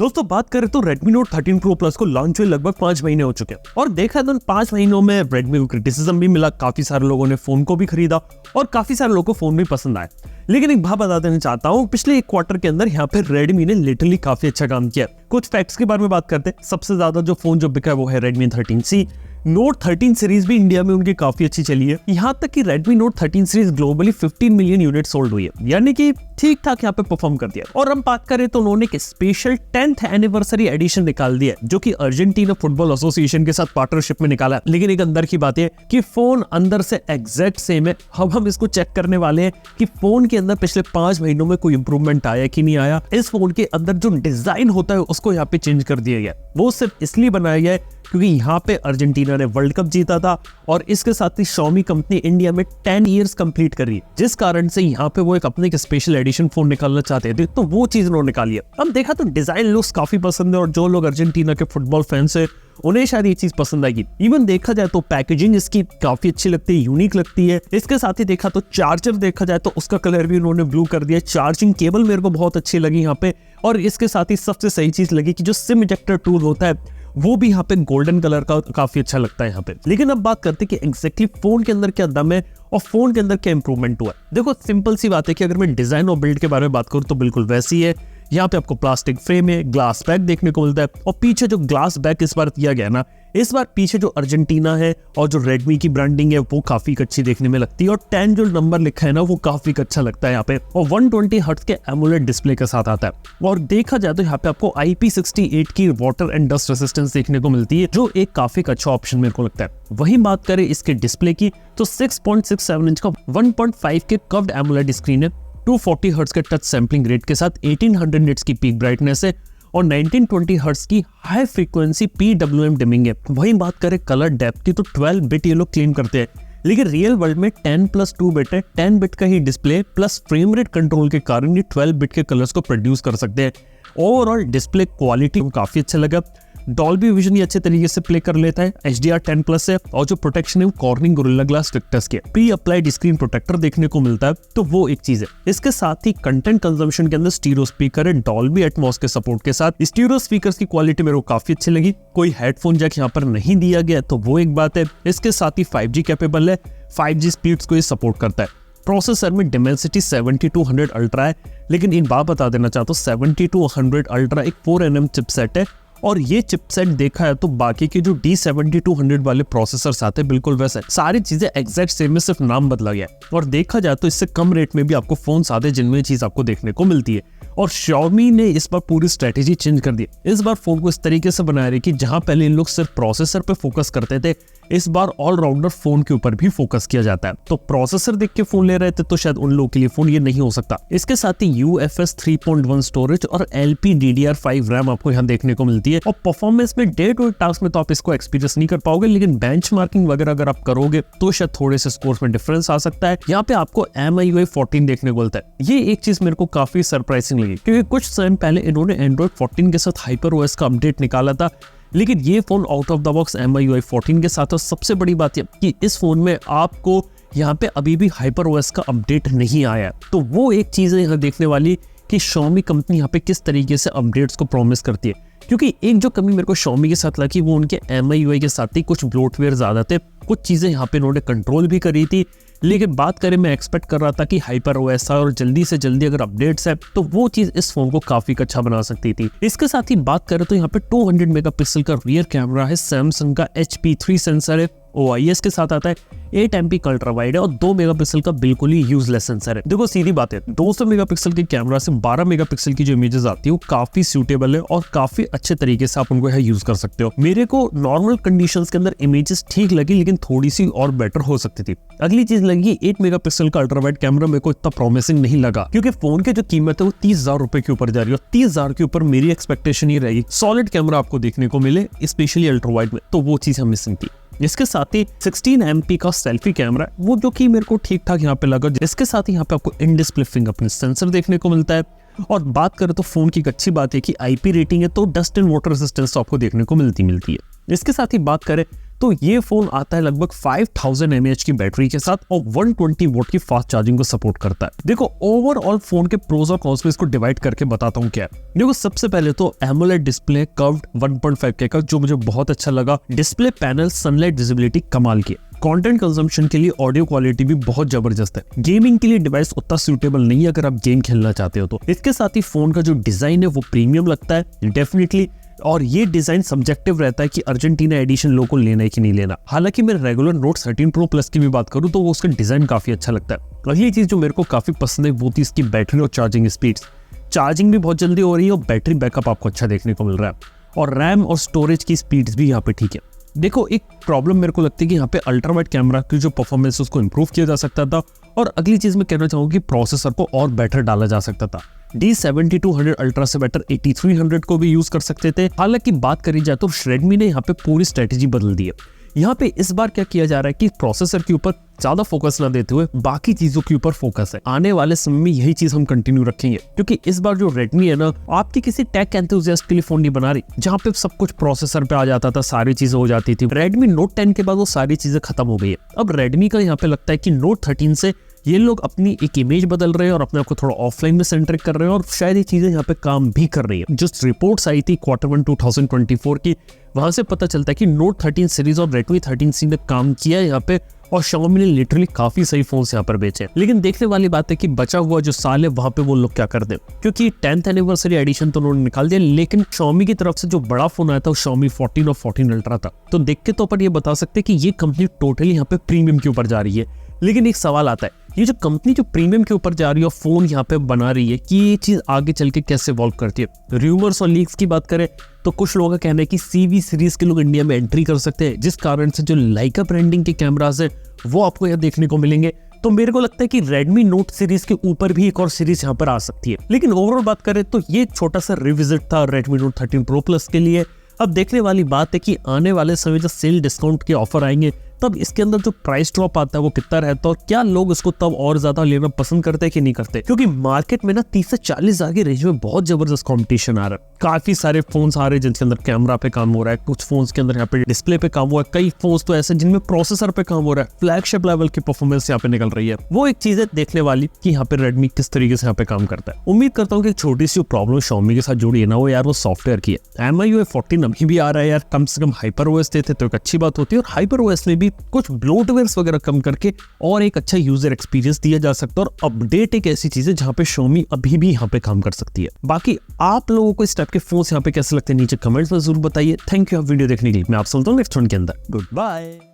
दोस्तों बात करें तो Redmi Note 13 Pro Plus को लॉन्च हुए लगभग 5 महीने हो चुके हैं और देखा तो 5 महीनों में Redmi को क्रिटिसिज्म भी मिला, काफी सारे लोगों ने फोन को भी खरीदा और काफी सारे लोगों को फोन भी पसंद आया। लेकिन एक बात बता देना चाहता हूँ, पिछले एक क्वार्टर के अंदर यहाँ पे Redmi ने लिटरली काफी अच्छा काम किया। कुछ फैक्ट्स के बारे में बात करते हैं। सबसे ज्यादा जो फोन जो बिका है वो है Redmi 13C। Note 13 सीरीज भी इंडिया में उनकी काफी अच्छी चली है। यहाँ तक कि Redmi Note 13 series globally 15 million unit sold हुई है, यानी कि ठीक ठाक यहाँ पे परफॉर्म कर दिया। और हम बात करें तो उन्होंने एक स्पेशल 10th एनिवर्सरी एडिशन निकाल दिया जो कि अर्जेंटीना फुटबॉल एसोसिएशन के साथ पार्टनरशिप में निकाला है। लेकिन एक अंदर की बात है कि फोन अंदर से एग्जैक्ट सेम है। अब हम इसको चेक करने वाले हैं कि फोन के अंदर पिछले 5 महीनों में कोई इंप्रूवमेंट आया कि नहीं आया। इस फोन के अंदर जो डिजाइन होता है उसको यहाँ पे चेंज कर दिया गया। वो सिर्फ इसलिए बनाया गया है क्योंकि यहाँ पे अर्जेंटीना ने वर्ल्ड कप जीता था और इसके साथ ही Xiaomi कंपनी इंडिया में 10 इयर्स कंप्लीट कर रही है, जिस कारण से यहाँ पे वो एक अपने स्पेशल एडिशन फोन निकालना चाहते थे, तो वो चीज उन्होंने निकाली है। अब देखा तो डिजाइन लुक्स काफी पसंद है और जो लोग अर्जेंटीना के फुटबॉल फैंस है उन्हें शायद ये चीज पसंद आएगी। इवन देखा जाए तो पैकेजिंग इसकी काफी अच्छी लगती है, यूनिक लगती है। इसके साथ ही देखा तो चार्जर देखा जाए तो उसका कलर भी उन्होंने ब्लू कर दिया। चार्जिंग केबल मेरे को बहुत अच्छी लगी यहाँ पे। और इसके साथ ही सबसे सही चीज लगी कि जो सिम इजेक्टर टूल होता है वो भी यहाँ पे गोल्डन कलर का काफी अच्छा लगता है यहाँ पे। लेकिन अब बात करते हैं कि एग्जैक्टली फोन के अंदर क्या दम है और फोन के अंदर क्या इंप्रूवमेंट हुआ है। देखो सिंपल सी बात है कि अगर मैं डिजाइन और बिल्ड के बारे में बात करूँ तो बिल्कुल वैसी है। यहाँ पे आपको प्लास्टिक फ्रेम है, ग्लास बैक देखने को मिलता है और पीछे जो ग्लास बैक इस बार दिया गया ना, इस बार पीछे जो अर्जेंटीना है और जो Redmi की ब्रांडिंग है वो काफी अच्छी देखने में लगती है और 10 जो नंबर लिखा है ना वो काफी अच्छा लगता है यहाँ पे। और 120 हर्ट्ज के एमोलेड डिस्प्ले के साथ आता है। और देखा जाए तो यहाँ पे आपको IP68 की वाटर एंड डस्ट रेसिस्टेंस देखने को मिलती है, जो एक काफी अच्छा ऑप्शन मेरे को लगता है। वहीं बात करें इसके डिस्प्ले की तो 6.67 इंच का 1.5 के कर्व्ड एमोलेड स्क्रीन है, 240 हर्ट्ज के टच सैम्पलिंग रेट के साथ 1800 निट्स की पीक ब्राइटनेस है और 1920 हर्ट्ज की हाई फ्रीक्वेंसी PWM डिमिंग है। वहीं बात करें कलर डेप्थ की तो 12 बिट ये लोग क्लेम करते हैं, लेकिन रियल वर्ल्ड में 10+2 बिट है। 10 बिट का ही display plus frame rate control के कारण ये 12 बिट के कलर्स को प्रोड्यूस कर सकते हैं। ओवरऑल डिस्प्ले क्वालिटी काफी अच्छा लगा। डॉल्बी विजन ये अच्छे तरीके से प्ले कर लेता है। HDR10+ है और जो प्रोटेक्शन है वो कॉर्निंग गोरिल्ला ग्लास विक्टर्स के प्री अप्लाइड स्क्रीन प्रोटेक्टर देखने को मिलता है, तो वो एक चीज है। इसके साथ ही कंटेंट कंजम्पशन के अंदर स्टीरियो स्पीकर है डॉल्बी एटमॉस के सपोर्ट के साथ। स्टीरियो स्पीकर्स की क्वालिटी मेरे को काफी अच्छी लगी। कोई हेडफोन जैक यहाँ पर नहीं दिया गया तो वो एक बात है। इसके साथ ही 5G कैपेबल है, 5G स्पीड्स को ये सपोर्ट करता है। प्रोसेसर में Dimensity 7200 अल्ट्रा है, लेकिन एक बात बता देना चाहता हूँ 7200 अल्ट्रा एक 4nm चिपसेट है और ये चिपसेट देखा है तो बाकी के जो D7200 वाले प्रोसेसर्स आते हैं बिल्कुल वैसे सारी चीजें एग्जैक्ट सेम है, सिर्फ नाम बदला गया है। और देखा जाए तो इससे कम रेट में भी आपको फोन आते जिनमें ये चीज आपको देखने को मिलती है। और Xiaomi ने इस बार पूरी स्ट्रेटेजी चेंज कर दी। इस बार फोन को इस तरीके से बनाया है कि जहां पहले इन लोग सिर्फ प्रोसेसर पे फोकस करते थे, इस बार ऑलराउंडर फोन के ऊपर भी फोकस किया जाता है। तो प्रोसेसर देख के फोन ले रहे थे तो शायद उन लोगों के लिए फोन ये नहीं हो सकता। इसके साथ ही UFS 3.1 स्टोरेज और LPDDR5 रैम आपको यहाँ देखने को मिलती है। और परफॉर्मेंस में डे टू डे टास्क में तो आप इसको एक्सपीरियंस नहीं कर पाओगे, लेकिन बेंचमार्किंग वगैरह अगर आप करोगे तो शायद थोड़े से स्कोर्स में डिफरेंस आ सकता है। यहाँ पे आपको MIUI 14 देखने को मिलता है। ये एक चीज मेरे को काफी सरप्राइजिंग लगी क्योंकि कुछ टाइम पहले इन्होंने Android 14 के साथ HyperOS का अपडेट निकाला था, लेकिन ये phone out of the box MIUI 14 के साथ। और सबसे बड़ी बात है कि इस फोन में आपको यहाँ पे अभी भी HyperOS का अपडेट नहीं आया, तो वो एक चीज है यहाँ देखने वाली कि Xiaomi कंपनी यहाँ पे किस तरीके से अपडेट्स को प्रॉमिस करती है। क्योंकि एक जो कमी मेरे को Xiaomi के साथ लगी वो उनके MIUI के साथ ही कुछ ब्लोटवेयर ज्यादा थे। कुछ चीजें यहाँ पे इन्होंने कंट्रोल भी करी थी, लेकिन बात करें मैं एक्सपेक्ट कर रहा था कि HyperOS और जल्दी से जल्दी अगर अपडेट्स है तो वो चीज इस फोन को काफी अच्छा बना सकती थी। इसके साथ ही बात करें तो यहाँ पे 200 मेगापिक्सल का रियर कैमरा है, सैमसंग का HP3 सेंसर है, OIS के साथ आता है, 8 MP का अल्ट्रा वाइड है और 2 मेगापिक्सल का बिल्कुल ही यूजलेस सेंसर है। देखो सीधी बात है, 200 मेगापिक्सल के कैमरा से 12 मेगापिक्सल की जो इमेजेस आती है वो काफी सूटेबल है और काफी अच्छे तरीके से आप उनको यहाँ यूज कर सकते हो। मेरे को नॉर्मल कंडीशंस के अंदर इमेजेस ठीक लगी, लेकिन थोड़ी सी और बेटर हो सकती थी। अगली चीज लगी 8 मेगापिक्सल का अल्ट्रा वाइड कैमरा मेरे को इतना प्रॉमिसिंग नहीं लगा, क्योंकि फोन की जो कीमत है वो 30,000 रुपए के ऊपर जा रही है। 30,000 के ऊपर मेरी एक्सपेक्टेशन ही रहेगी सॉलिड कैमरा आपको देखने को मिले, स्पेशली अल्ट्रा वाइड में, तो वो चीज हम मिसिंग थी। इसके साथ ही 16 MP का सेल्फी कैमरा वो जो कि मेरे को ठीक ठाक यहाँ पे लगा। इसके साथ ही यहाँ पे आपको इन डिस्प्ले फिंगरप्रिंट सेंसर देखने को मिलता है। और बात करें तो फोन की एक अच्छी बात है कि IP रेटिंग है तो डस्ट एंड वाटर रेजिस्टेंस तो आपको देखने को मिलती है। इसके साथ ही बात करें तो ये फोन आता है लगभग 5000 mAh की बैटरी के साथ और 120 वोल्ट की फास्ट चार्जिंग को सपोर्ट करता है। देखो ओवरऑल फोन के प्रोज और कॉन्स में इसको डिवाइड करके बताता हूँ क्या है। देखो सबसे पहले तो एमोलेड डिस्प्ले कर्व्ड 1.5K का जो मुझे बहुत अच्छा लगा। डिस्प्ले पैनल सनलाइट विजिबिलिटी कमाल की, कंटेंट कंजम्पशन के लिए ऑडियो क्वालिटी भी बहुत जबरदस्त है। गेमिंग के लिए डिवाइस उतना सूटेबल नहीं है अगर आप गेम खेलना चाहते हो तो। इसके साथ ही फोन का जो डिजाइन है वो प्रीमियम लगता है डेफिनेटली, और ये डिजाइन सब्जेक्टिव रहता है कि अर्जेंटीना एडिशन लोगों को लेना है कि नहीं लेना। हालांकि मैं रेगुलर नोट 13 प्रो प्लस की भी बात करूं तो वो उसका डिजाइन काफी अच्छा लगता है। अगली चीज जो मेरे को काफी पसंद है वो थी इसकी बैटरी और चार्जिंग स्पीड्स। चार्जिंग भी बहुत जल्दी हो रही है और बैटरी बैकअप आपको अच्छा देखने को मिल रहा है, और रैम और स्टोरेज की स्पीड्स भी यहाँ पे ठीक है। देखो एक प्रॉब्लम मेरे को लगती है कि यहाँ पे अल्ट्रा वाइड कैमरा की जो परफॉर्मेंस है उसको इंप्रूव किया जा सकता था, और अगली चीज मैं कहना चाहूंगा कि प्रोसेसर को और बेटर डाला जा सकता था। D7200 अल्ट्रा से बेटर 8300 को भी यूज कर सकते थे। हालांकि बात करी जाए तो Redmi ने यहाँ पे पूरी स्ट्रेटेजी बदल दी है। यहाँ पे इस बार क्या किया जा रहा है कि प्रोसेसर के ऊपर ज्यादा फोकस ना देते हुए बाकी चीजों के ऊपर फोकस है। आने वाले समय में यही चीज हम कंटिन्यू रखेंगे, क्योंकि इस बार जो Redmi है ना, आपकी किसी टेक एंथुसियास्ट के लिए फोन नहीं बना रही जहाँ पे सब कुछ प्रोसेसर पे आ जाता था, सारी चीजें हो जाती थी। Redmi Note 10 के बाद वो सारी चीजें खत्म हो गई है। अब Redmi का यहाँ पे लगता है कि Note 13 से ये लोग अपनी एक इमेज बदल रहे हैं और अपने आप को थोड़ा ऑफलाइन में सेंट्रिक कर रहे हैं, और शायद ये चीजें यहाँ पे काम भी कर रही है। जो रिपोर्ट्स आई थी Q1 2024 की, वहां से पता चलता है कि Note 13 सीरीज और Redmi 13C ने काम किया है यहाँ पे, और Xiaomi ने लिटरली काफी सही फोन्स यहाँ पर बेचे। लेकिन देखने वाली बात है कि बचा हुआ जो साल है वहां पे वो लोग क्या कर दे, क्योंकि 10th एनिवर्सरी एडिशन तो उन्होंने निकाल दिया, लेकिन Xiaomi की तरफ से जो बड़ा फोन आया था वो Xiaomi 14 और 14 अल्ट्रा था। तो देख के तो अपन ये बता सकते हैं कि ये कंपनी टोटली यहाँ पे प्रीमियम के ऊपर जा रही है। लेकिन एक सवाल आता है, ये जो कंपनी जो प्रीमियम के ऊपर जा रही है और फोन यहाँ पे बना रही है, कि ये चीज आगे चल के कैसे इवॉल्व करती है। रूमर्स और लीक्स की बात करें तो कुछ लोगों का कहना है कि CV सीरीज के लोग इंडिया में एंट्री कर सकते हैं, जिस कारण से जो लाइका ब्रांडिंग के कैमरास है वो आपको यहाँ देखने को मिलेंगे। तो मेरे को लगता है कि Redmi Note सीरीज के ऊपर भी एक और सीरीज यहाँ पर आ सकती है। लेकिन ओवरऑल बात करें तो ये छोटा सा रिविजिट था Redmi Note 13 Pro Plus के लिए। अब देखने वाली बात है कि आने वाले समय जब सेल डिस्काउंट के ऑफर आएंगे तब इसके अंदर जो प्राइस ड्रॉप आता है वो कितना रहता है, और क्या लोग इसको तब और ज्यादा लेना पसंद करते हैं कि नहीं करते। क्योंकि मार्केट में ना 30 से 40 हजार की रेंज में बहुत जबरदस्त कंपटीशन आ रहा है। काफी सारे फोन्स आ रहे हैं जिनके अंदर कैमरा पे काम हो रहा है, कुछ फोन्स के अंदर यहाँ पे डिस्प्ले पे काम हुआ है, कई फोन्स तो ऐसे जिनमें प्रोसेसर पे काम हो रहा है। फ्लैगशिप लेवल की परफॉर्मेंस यहाँ पे निकल रही है। वो एक चीज है देखने वाली कि यहाँ पे Redmi किस तरीके से यहाँ पे काम करता है। उम्मीद करता हूँ कि एक छोटी सी प्रॉब्लम Xiaomi के साथ जुड़ी है ना, वो यार वो सॉफ्टवेयर की है। MIUI 14 अभी भी आ रहा है यार, कम से कम HyperOS देते तो एक अच्छी बात होती है, और HyperOS में भी कुछ ब्लोटवेयर्स वगैरह कम करके और एक अच्छा यूजर एक्सपीरियंस दिया जा सकता है। और अपडेट एक ऐसी चीज है जहाँ पे Xiaomi अभी भी यहाँ पे काम कर सकती है। बाकी आप लोगों को इस टाइप के फोन यहाँ पे कैसे लगते हैं नीचे कमेंट्स में जरूर बताइए। थैंक यू वीडियो देखने के लिए। मैं आप सुनता हूँ नेक्स्ट वन के अंदर। Good bye.